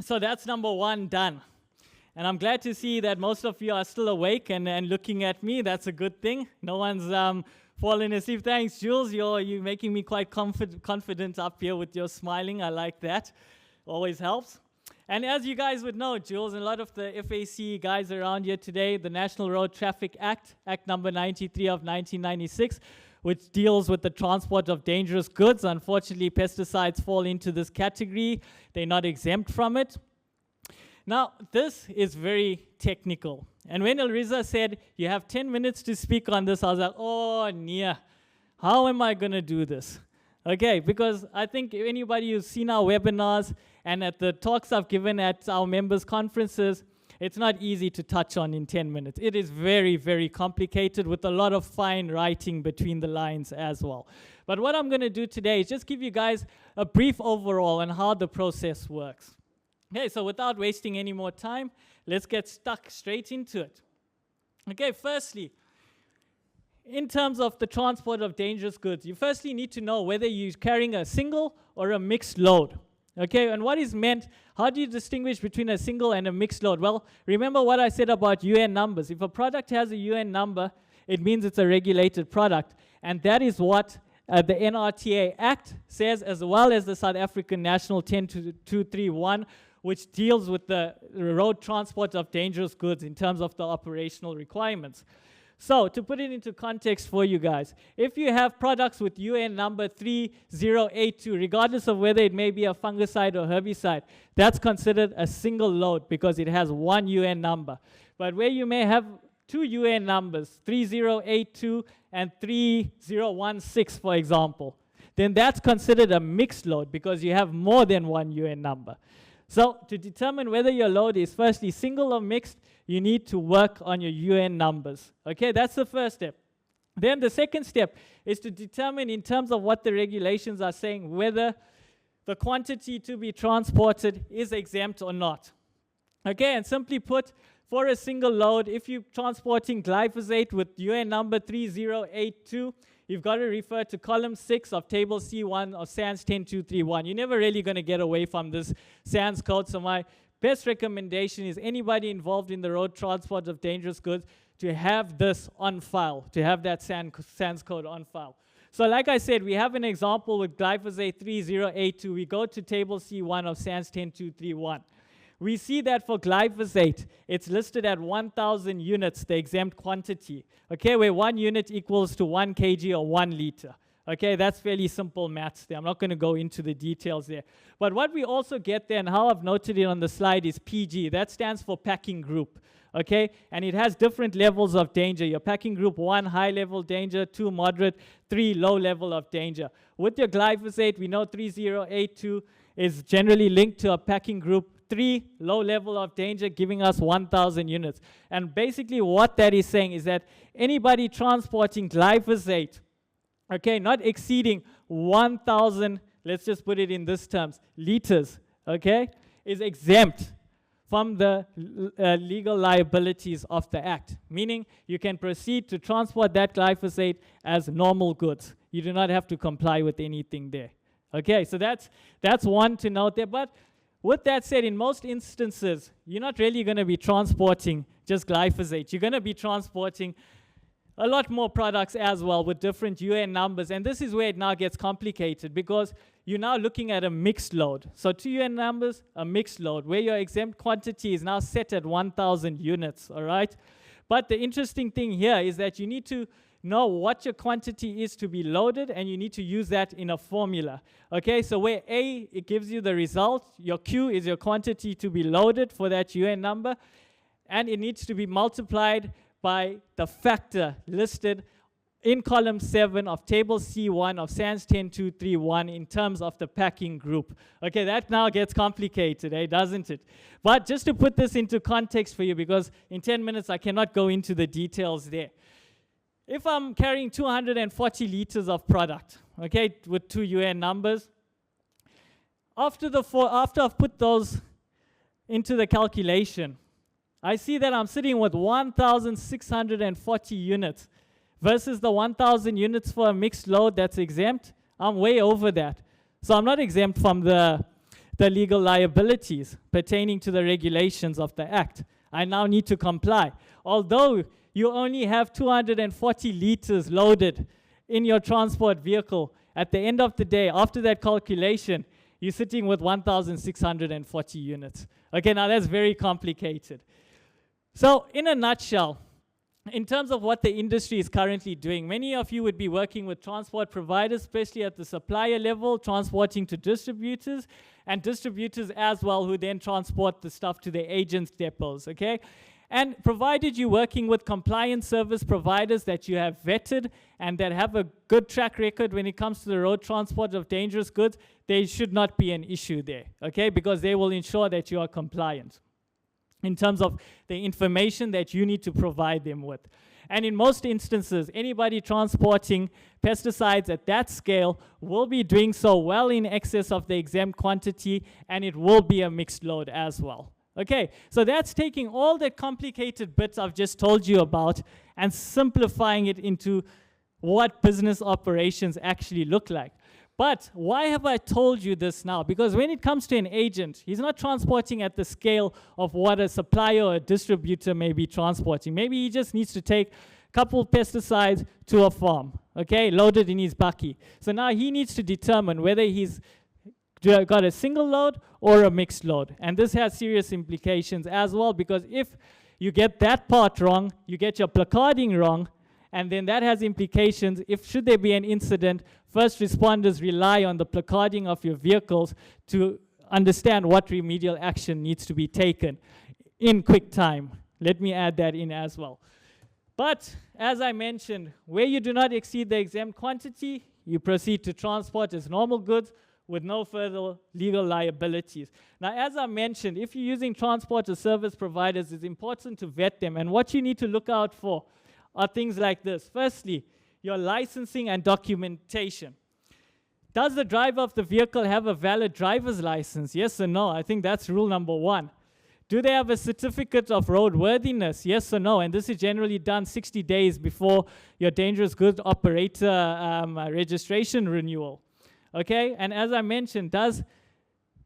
So that's number one done. And I'm glad to see that most of you are still awake and looking at me. That's a good thing. No one's fallen asleep. Thanks, Jules. You're making me quite confident up here with your smiling. I like that. Always helps. And as you guys would know, Jules, and a lot of the FAC guys around here today, the National Road Traffic Act, Act number 93 of 1996, which deals with the transport of dangerous goods. Unfortunately, pesticides fall into this category. They're not exempt from it. Now, this is very technical. And when Elriza said, you have 10 minutes to speak on this, I was like, oh, Nia, how am I going to do this? Okay, because I think anybody who's seen our webinars and at the talks I've given at our members' conferences, it's not easy to touch on in 10 minutes. It is very, very complicated with a lot of fine writing between the lines as well. But what I'm going to do today is just give you guys a brief overall on how the process works. Okay, so without wasting any more time, let's get stuck straight into it. Okay, firstly, in terms of the transport of dangerous goods, you firstly need to know whether you're carrying a single or a mixed load. Okay, and what is meant, how do you distinguish between a single and a mixed load? Well, remember what I said about UN numbers. If a product has a UN number, it means it's a regulated product. And that is what the NRTA Act says, as well as the South African National 10231, which deals with the road transport of dangerous goods in terms of the operational requirements. So, to put it into context for you guys, if you have products with UN number 3082, regardless of whether it may be a fungicide or herbicide, that's considered a single load because it has one UN number. But where you may have two UN numbers, 3082 and 3016, for example, then that's considered a mixed load because you have more than one UN number. So to determine whether your load is firstly single or mixed, you need to work on your UN numbers. Okay, that's the first step. Then the second step is to determine, in terms of what the regulations are saying, whether the quantity to be transported is exempt or not. Okay, and simply put, for a single load, if you're transporting glyphosate with UN number 3082, you've got to refer to column 6 of table C1 of SANS 10231. You're never really going to get away from this SANS code, so my best recommendation is anybody involved in the road transport of dangerous goods to have this on file, to have that SANS code on file. So like I said, we have an example with glyphosate 3082. We go to table C1 of SANS 10231. We see that for glyphosate, it's listed at 1,000 units, the exempt quantity, okay, where 1 unit equals to 1 kg or 1 liter. Okay, that's fairly simple maths there. I'm not going to go into the details there. But what we also get there, and how I've noted it on the slide, is PG. That stands for packing group, okay? And it has different levels of danger. Your packing group 1, high level danger, 2, moderate, 3, low level of danger. With your glyphosate, we know 3082 is generally linked to a packing group 3, low level of danger, giving us 1,000 units. And basically what that is saying is that anybody transporting glyphosate, okay, not exceeding 1,000, let's just put it in this terms, liters, okay, is exempt from the legal liabilities of the Act, meaning you can proceed to transport that glyphosate as normal goods. You do not have to comply with anything there. Okay, so that's one to note there. But with that said, in most instances, you're not really going to be transporting just glyphosate. You're going to be transporting a lot more products as well with different UN numbers. And this is where it now gets complicated because you're now looking at a mixed load. So 2 UN numbers, a mixed load, where your exempt quantity is now set at 1,000 units, all right? But the interesting thing here is that you need to know what your quantity is to be loaded, and you need to use that in a formula. Okay, so where A, it gives you the result, your Q is your quantity to be loaded for that UN number, and it needs to be multiplied by the factor listed in column 7 of table C1 of SANS 10231 in terms of the packing group. Okay, that now gets complicated, doesn't it? But just to put this into context for you, because in 10 minutes I cannot go into the details there. If I'm carrying 240 liters of product, okay, with 2 UN numbers, after I've put those into the calculation, I see that I'm sitting with 1,640 units versus the 1,000 units for a mixed load that's exempt. I'm way over that. So I'm not exempt from the the legal liabilities pertaining to the regulations of the Act. I now need to comply. Although you only have 240 liters loaded in your transport vehicle, at the end of the day, after that calculation, you're sitting with 1,640 units. Okay, now that's very complicated. So in a nutshell, in terms of what the industry is currently doing, many of you would be working with transport providers, especially at the supplier level, transporting to distributors, and distributors as well, who then transport the stuff to the agents' depots, okay? And provided you're working with compliance service providers that you have vetted and that have a good track record when it comes to the road transport of dangerous goods, there should not be an issue there, okay? Because they will ensure that you are compliant in terms of the information that you need to provide them with. And in most instances, anybody transporting pesticides at that scale will be doing so well in excess of the exempt quantity, and it will be a mixed load as well. Okay, so that's taking all the complicated bits I've just told you about and simplifying it into what business operations actually look like. But why have I told you this now? Because when it comes to an agent, he's not transporting at the scale of what a supplier or a distributor may be transporting. Maybe he just needs to take a couple pesticides to a farm, okay, loaded in his bakkie. So now he needs to determine whether he's got a single load or a mixed load. And this has serious implications as well, because if you get that part wrong, you get your placarding wrong, and then that has implications. If should there be an incident, first responders rely on the placarding of your vehicles to understand what remedial action needs to be taken in quick time. Let me add that in as well. But as I mentioned, where you do not exceed the exempt quantity, you proceed to transport as normal goods with no further legal liabilities. Now, as I mentioned, if you're using transport or service providers, it's important to vet them. And what you need to look out for are things like this. Firstly, your licensing and documentation. Does the driver of the vehicle have a valid driver's license? Yes or no? I think that's rule number one. Do they have a certificate of roadworthiness? Yes or no? And this is generally done 60 days before your dangerous goods operator registration renewal. Okay, and as I mentioned, does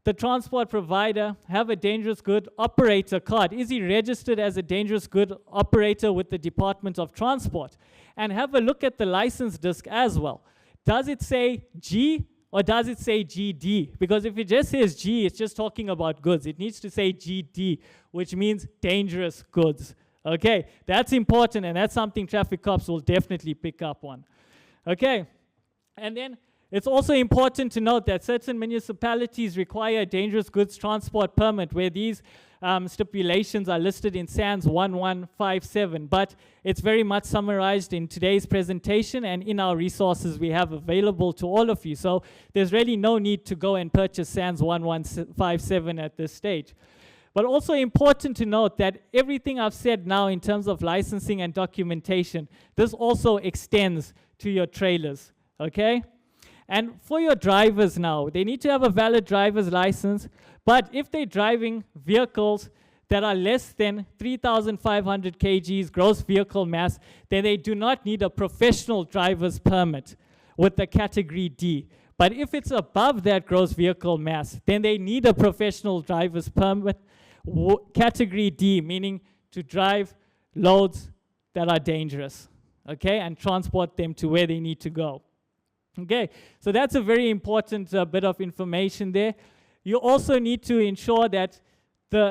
the transport provider have a dangerous good operator card? Is he registered as a dangerous good operator with the Department of Transport? And have a look at the license disc as well. Does it say G or does it say GD? Because if it just says G, it's just talking about goods. It needs to say GD, which means dangerous goods. Okay, that's important, and that's something traffic cops will definitely pick up on. Okay, and then it's also important to note that certain municipalities require a dangerous goods transport permit, where these stipulations are listed in SANS 1157, but it's very much summarized in today's presentation and in our resources we have available to all of you. So there's really no need to go and purchase SANS 1157 at this stage. But also important to note that everything I've said now in terms of licensing and documentation, this also extends to your trailers, okay? And for your drivers now, they need to have a valid driver's license, but if they're driving vehicles that are less than 3,500 kgs gross vehicle mass, then they do not need a professional driver's permit with the category D. But if it's above that gross vehicle mass, then they need a professional driver's permit, category D, meaning to drive loads that are dangerous, okay, and transport them to where they need to go. Okay, so that's a very important bit of information there. You also need to ensure that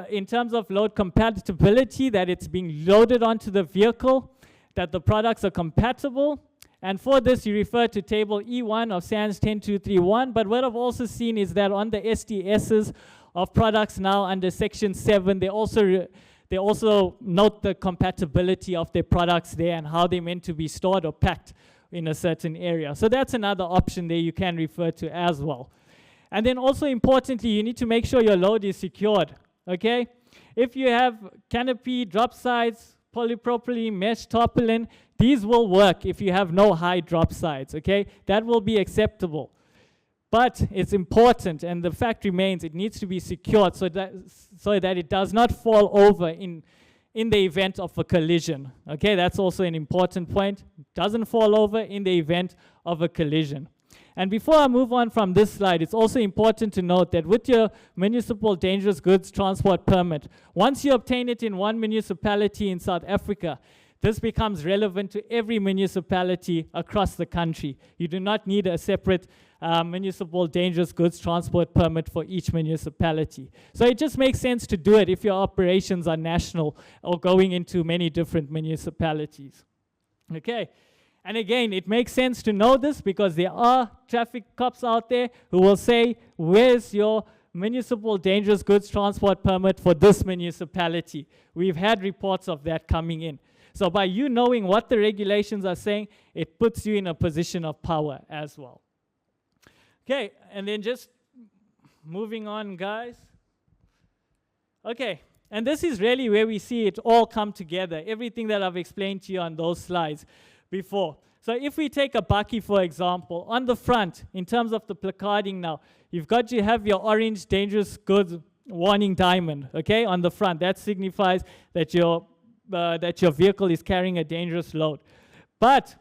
in terms of load compatibility, that it's being loaded onto the vehicle, that the products are compatible. And for this, you refer to table E1 of SANS 10231. But what I've also seen is that on the SDSs of products now under Section 7, they also note the compatibility of their products there and how they're meant to be stored or packed in a certain area. So that's another option there you can refer to as well. And then also importantly, you need to make sure your load is secured, okay? If you have canopy, drop sides, polypropylene, mesh, tarpaulin, these will work if you have no high drop sides, okay? That will be acceptable. But it's important, and the fact remains, it needs to be secured so that it does not fall over in the event of a collision. Okay, that's also an important point. It doesn't fall over in the event of a collision. And before I move on from this slide, it's also important to note that with your municipal dangerous goods transport permit, once you obtain it in one municipality in South Africa, this becomes relevant to every municipality across the country. You do not need a separate municipal dangerous goods transport permit for each municipality. So it just makes sense to do it if your operations are national or going into many different municipalities. Okay, and again, it makes sense to know this because there are traffic cops out there who will say, where's your municipal dangerous goods transport permit for this municipality? We've had reports of that coming in. So by you knowing what the regulations are saying, it puts you in a position of power as well. Okay, and then just moving on, guys. Okay, and this is really where we see it all come together, everything that I've explained to you on those slides before. So if we take a bakkie, for example, on the front, in terms of the placarding now, you've got to have your orange dangerous goods warning diamond, okay, on the front. That signifies that your vehicle is carrying a dangerous load. But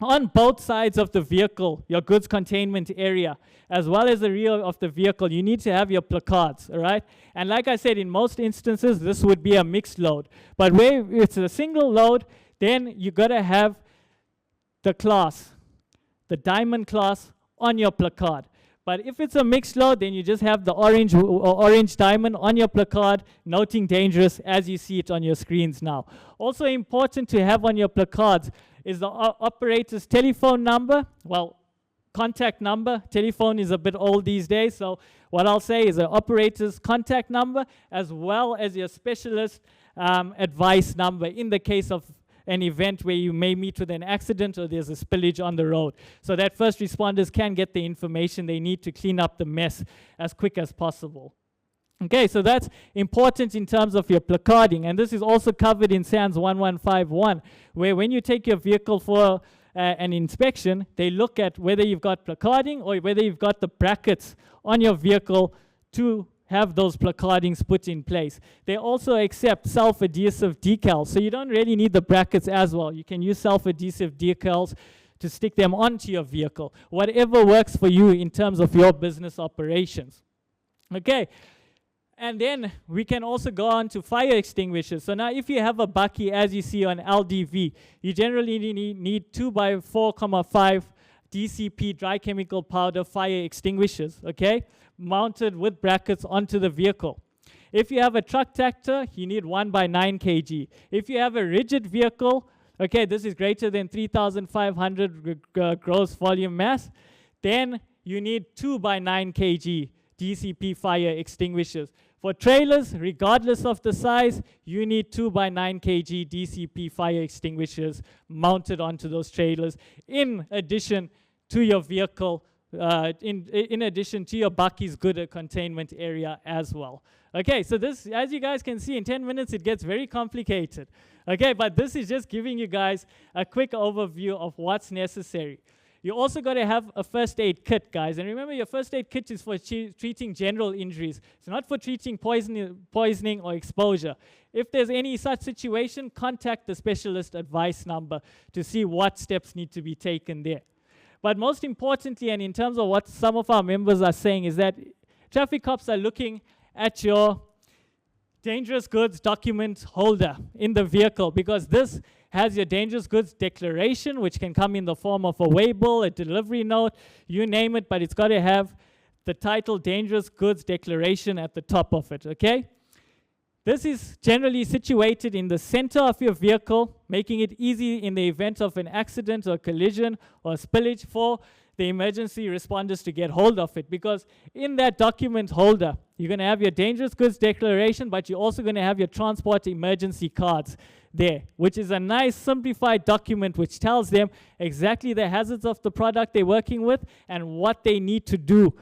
on both sides of the vehicle, your goods containment area, as well as the rear of the vehicle, you need to have your placards, all right? And like I said, in most instances, this would be a mixed load. But where it's a single load, then you gotta have the class, the diamond class on your placard. But if it's a mixed load, then you just have the orange diamond on your placard, noting dangerous as you see it on your screens now. Also important to have on your placards is the operator's telephone number. Well, contact number. Telephone is a bit old these days, so what I'll say is an operator's contact number as well as your specialist advice number in the case of an event where you may meet with an accident or there's a spillage on the road, so that first responders can get the information they need to clean up the mess as quick as possible. Okay, so that's important in terms of your placarding, and this is also covered in SANS 1151, where when you take your vehicle for an inspection, they look at whether you've got placarding or whether you've got the brackets on your vehicle to have those placardings put in place. They also accept self-adhesive decals, so you don't really need the brackets as well. You can use self-adhesive decals to stick them onto your vehicle, whatever works for you in terms of your business operations. Okay, and then we can also go on to fire extinguishers. So now if you have a bakkie, as you see on LDV, you generally need 2x4,5 DCP dry chemical powder fire extinguishers, okay, mounted with brackets onto the vehicle. If you have a truck tractor, you need 1x9 kg. If you have a rigid vehicle, okay, this is greater than 3,500 gross volume mass, then you need 2x9 kg DCP fire extinguishers. For trailers, regardless of the size, you need 2x9 kg DCP fire extinguishers mounted onto those trailers, in addition to your vehicle, in addition to your bakkie's good containment area as well. Okay, so this, as you guys can see, in 10 minutes it gets very complicated. Okay, but this is just giving you guys a quick overview of what's necessary. You also got to have a first aid kit, guys. And remember, your first aid kit is for treating general injuries. It's not for treating poisoning or exposure. If there's any such situation, contact the specialist advice number to see what steps need to be taken there. But most importantly, and in terms of what some of our members are saying, is that traffic cops are looking at your dangerous goods document holder in the vehicle, because this has your dangerous goods declaration, which can come in the form of a waybill, a delivery note, you name it, but it's got to have the title dangerous goods declaration at the top of it, okay? This is generally situated in the center of your vehicle, making it easy in the event of an accident or collision or spillage for the emergency responders to get hold of it, because in that document holder, you're going to have your dangerous goods declaration, but you're also going to have your transport emergency cards there, which is a nice simplified document which tells them exactly the hazards of the product they're working with and what they need to do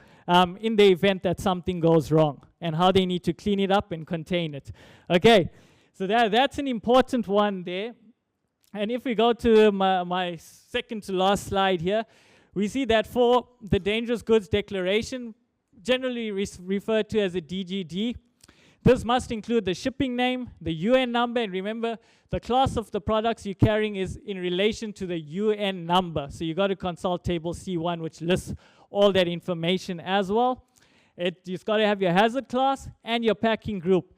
in the event that something goes wrong, and how they need to clean it up and contain it. Okay, so that's an important one there. And if we go to my second to last slide here, we see that for the dangerous goods declaration, generally referred to as a DGD, This must include the shipping name, the UN number, and remember, the class of the products you're carrying is in relation to the UN number. So you got to consult table C1, which lists all that information as well. You've got to have your hazard class and your packing group.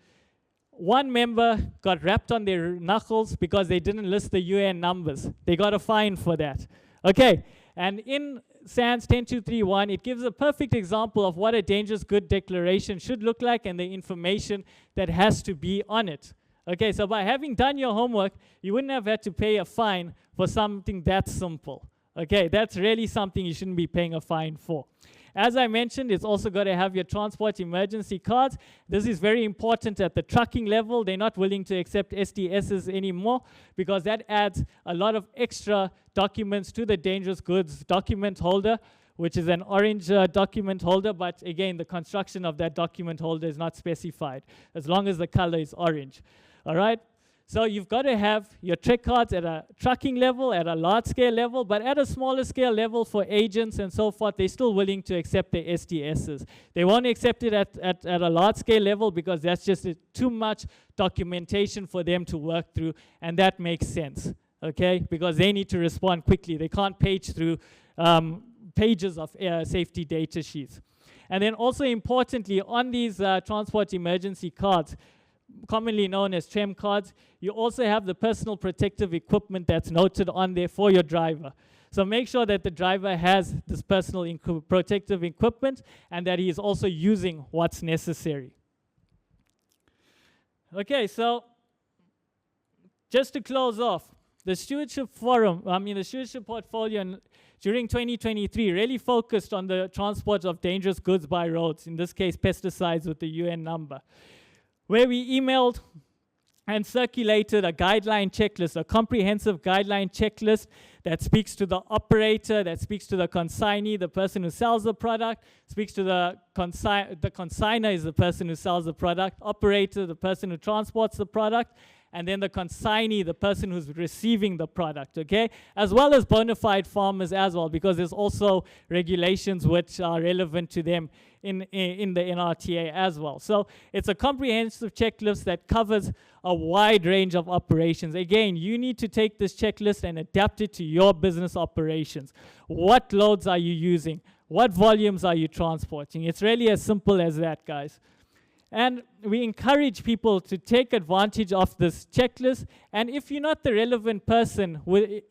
One member got rapped on their knuckles because they didn't list the UN numbers. They got a fine for that. Okay, and in SANS 10231, it gives a perfect example of what a dangerous good declaration should look like and the information that has to be on it. Okay, so by having done your homework, you wouldn't have had to pay a fine for something that simple. Okay, that's really something you shouldn't be paying a fine for. As I mentioned, it's also got to have your transport emergency cards. This is very important at the trucking level. They're not willing to accept SDSs anymore because that adds a lot of extra documents to the dangerous goods document holder, which is an orange document holder, but again, the construction of that document holder is not specified, as long as the color is orange. All right? So you've got to have your trek cards at a trucking level, at a large scale level, but at a smaller scale level for agents and so forth, they're still willing to accept the SDSs. They won't accept it at a large scale level because that's just too much documentation for them to work through, and that makes sense, okay? Because they need to respond quickly. They can't page through pages of safety data sheets. And then also importantly, on these transport emergency cards, commonly known as TREM cards, you also have the personal protective equipment that's noted on there for your driver. So make sure that the driver has this personal protective equipment and that he is also using what's necessary. Okay, so just to close off, the stewardship forum, the stewardship portfolio during 2023 really focused on the transport of dangerous goods by roads, in this case pesticides with the UN number, where we emailed and circulated a guideline checklist, a comprehensive guideline checklist that speaks to the operator, that speaks to the consignee, the person who sells the product, speaks to the consigner is the person who sells the product, operator, the person who transports the product, and then the consignee, the person who's receiving the product, okay? As well as bona fide farmers as well, because there's also regulations which are relevant to them in the NRTA as well. So it's a comprehensive checklist that covers a wide range of operations. Again, you need to take this checklist and adapt it to your business operations. What loads are you using? What volumes are you transporting? It's really as simple as that, guys. And we encourage people to take advantage of this checklist. And if you're not the relevant person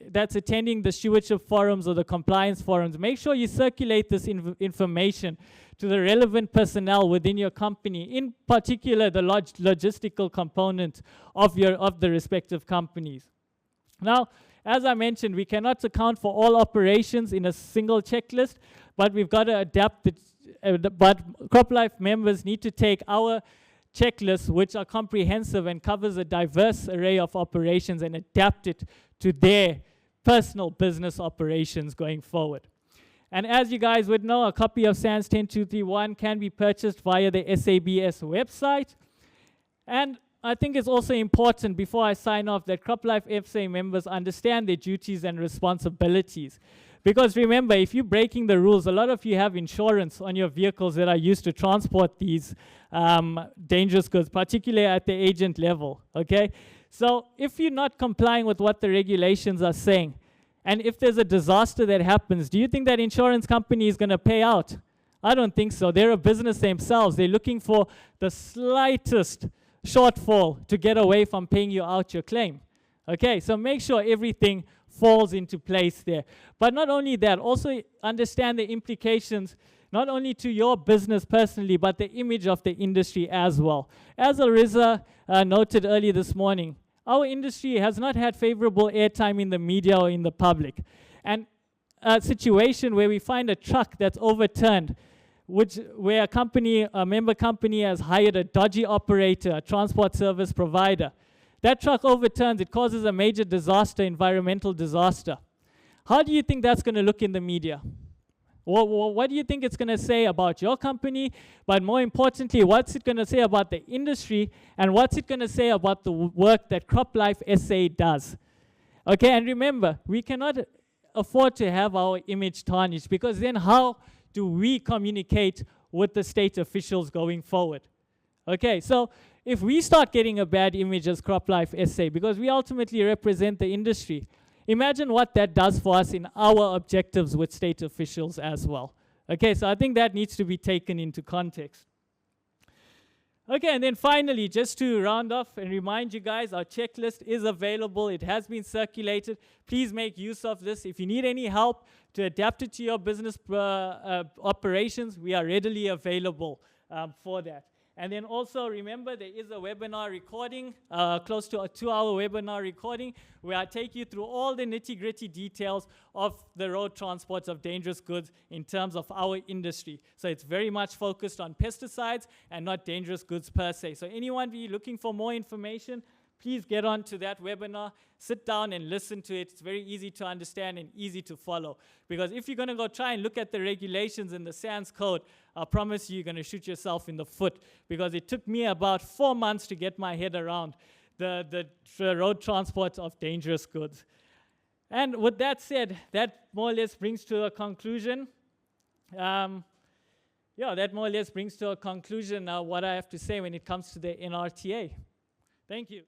that's attending the stewardship forums or the compliance forums, make sure you circulate this information to the relevant personnel within your company, in particular the logistical component of the respective companies. Now, as I mentioned, we cannot account for all operations in a single checklist, but we've got to adapt it. But CropLife members need to take our checklists, which are comprehensive and covers a diverse array of operations, and adapt it to their personal business operations going forward. And as you guys would know, a copy of SANS 10231 can be purchased via the SABS website. And I think it's also important, before I sign off, that CropLife FSA members understand their duties and responsibilities. Because remember, if you're breaking the rules, a lot of you have insurance on your vehicles that are used to transport these dangerous goods, particularly at the agent level, okay? So if you're not complying with what the regulations are saying, and if there's a disaster that happens, do you think that insurance company is going to pay out? I don't think so. They're a business themselves. They're looking for the slightest shortfall to get away from paying you out your claim. Okay, so make sure everything falls into place there. But not only that, also understand the implications not only to your business personally, but the image of the industry as well. As Ariza noted earlier this morning, our industry has not had favorable airtime in the media or in the public. And a situation where we find a truck that's overturned, where a member company has hired a dodgy operator, a transport service provider. That truck overturns, it causes a major disaster, environmental disaster. How do you think that's going to look in the media? What do you think it's going to say about your company? But more importantly, what's it going to say about the industry? And what's it going to say about the work that CropLife SA does? Okay, and remember, we cannot afford to have our image tarnished, because then how do we communicate with the state officials going forward? Okay, so if we start getting a bad image as CropLife SA, because we ultimately represent the industry, imagine what that does for us in our objectives with state officials as well. Okay, so I think that needs to be taken into context. Okay, and then finally, just to round off and remind you guys, our checklist is available. It has been circulated. Please make use of this. If you need any help to adapt it to your business operations, we are readily available for that. And then also remember, there is a webinar recording, close to a 2-hour webinar recording, where I take you through all the nitty-gritty details of the road transports of dangerous goods in terms of our industry. So it's very much focused on pesticides and not dangerous goods per se. So anyone be looking for more information, please get on to that webinar, sit down and listen to it. It's very easy to understand and easy to follow. Because if you're going to go try and look at the regulations in the SANS code, I promise you're going to shoot yourself in the foot, because it took me about 4 months to get my head around the road transport of dangerous goods. And with that said, that more or less brings to a conclusion. That more or less brings to a conclusion what I have to say when it comes to the NRTA. Thank you.